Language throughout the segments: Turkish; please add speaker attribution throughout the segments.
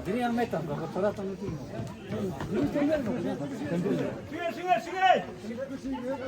Speaker 1: Ini yang metal, kalau tak nanti. Sige.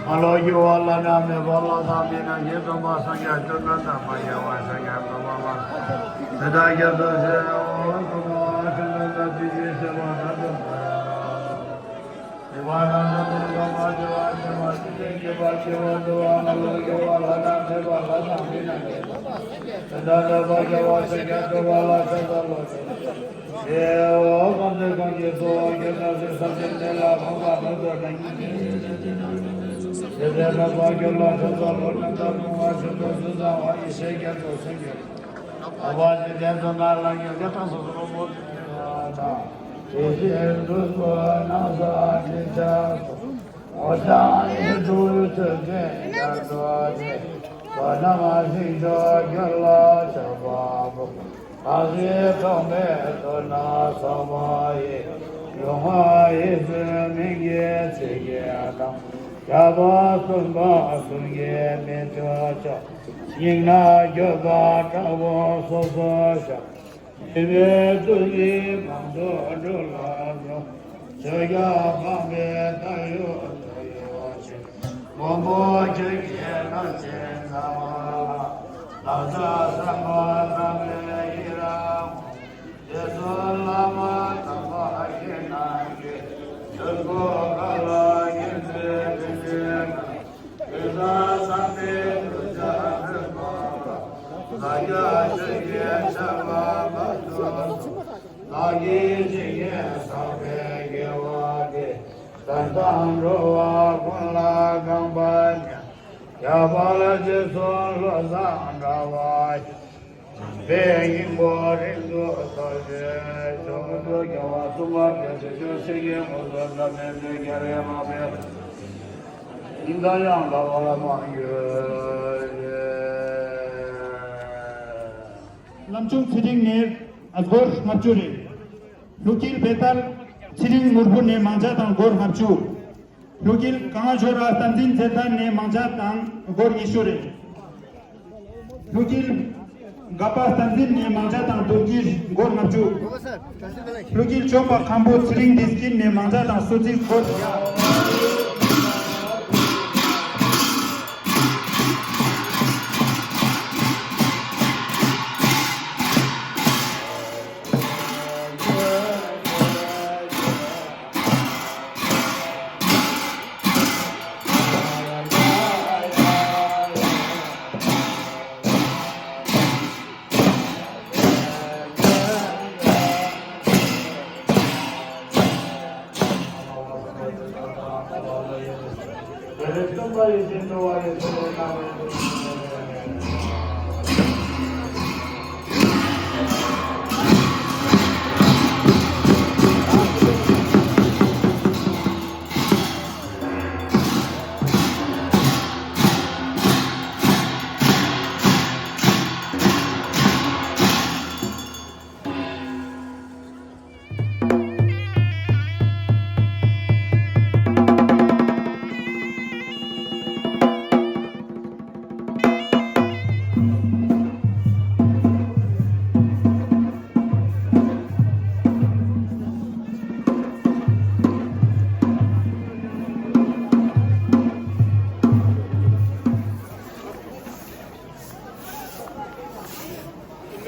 Speaker 2: Alo you all name Bala Damina Yedoma Sanya Jonathan Mayawa Sanya Baba Sedaya Dose Kuma Chunda Diji Seva Ivana Gama Java Java Java Java Dua Alo you all name Bala Damina Sedaya Bajava Sanya Bala Sedalo Eo Kande Kanje So Yedase Sajendela Baba Baba Sedela Bagala Sedalo Nandamua Sedala Isega Dosega Awas Dedona Langa Gata Somo Ejendus Nasa Nita Osa Edu Tege Yadwade Panamasi Jogala Sabab Azi Tome Tona Samaye Yoha Izminge Tigada Java Sumba Sunge Metacha Yingna Java Tavo Sosasha Ive Tuli Mando Dulazo Jaya Bambe Tayo Mombo Jaya Sama Laza Sama Name Iram Yesulama Tama Yenage Yurgo Kala Yenzeg Yuza Same Yuza Laya Shige Shava Batu Lagi Shige Same Gewage Tantan Roa Kula Gambanya Yabala Jeson Loza Gawaj Being boring to Soje Somudo Yawasuma Sige Muzana Mende Garema Indayang Lavala
Speaker 3: Lamchung sitting near Azgor Mapchuri. Lukil Betal sitting Murbu ne Manjat and Gor Mapchu. Lukil Kamajora Tanzin Zetan ne Manjat and Gor Ishure. Lukil Gapa Tanzin ne Manjat and Turkish Gor Mapchu. Lukil Chopa Kambo sitting Diskin ne Manjat and Sutil Gor.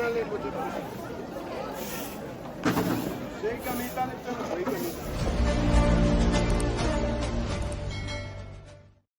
Speaker 4: Sei camita,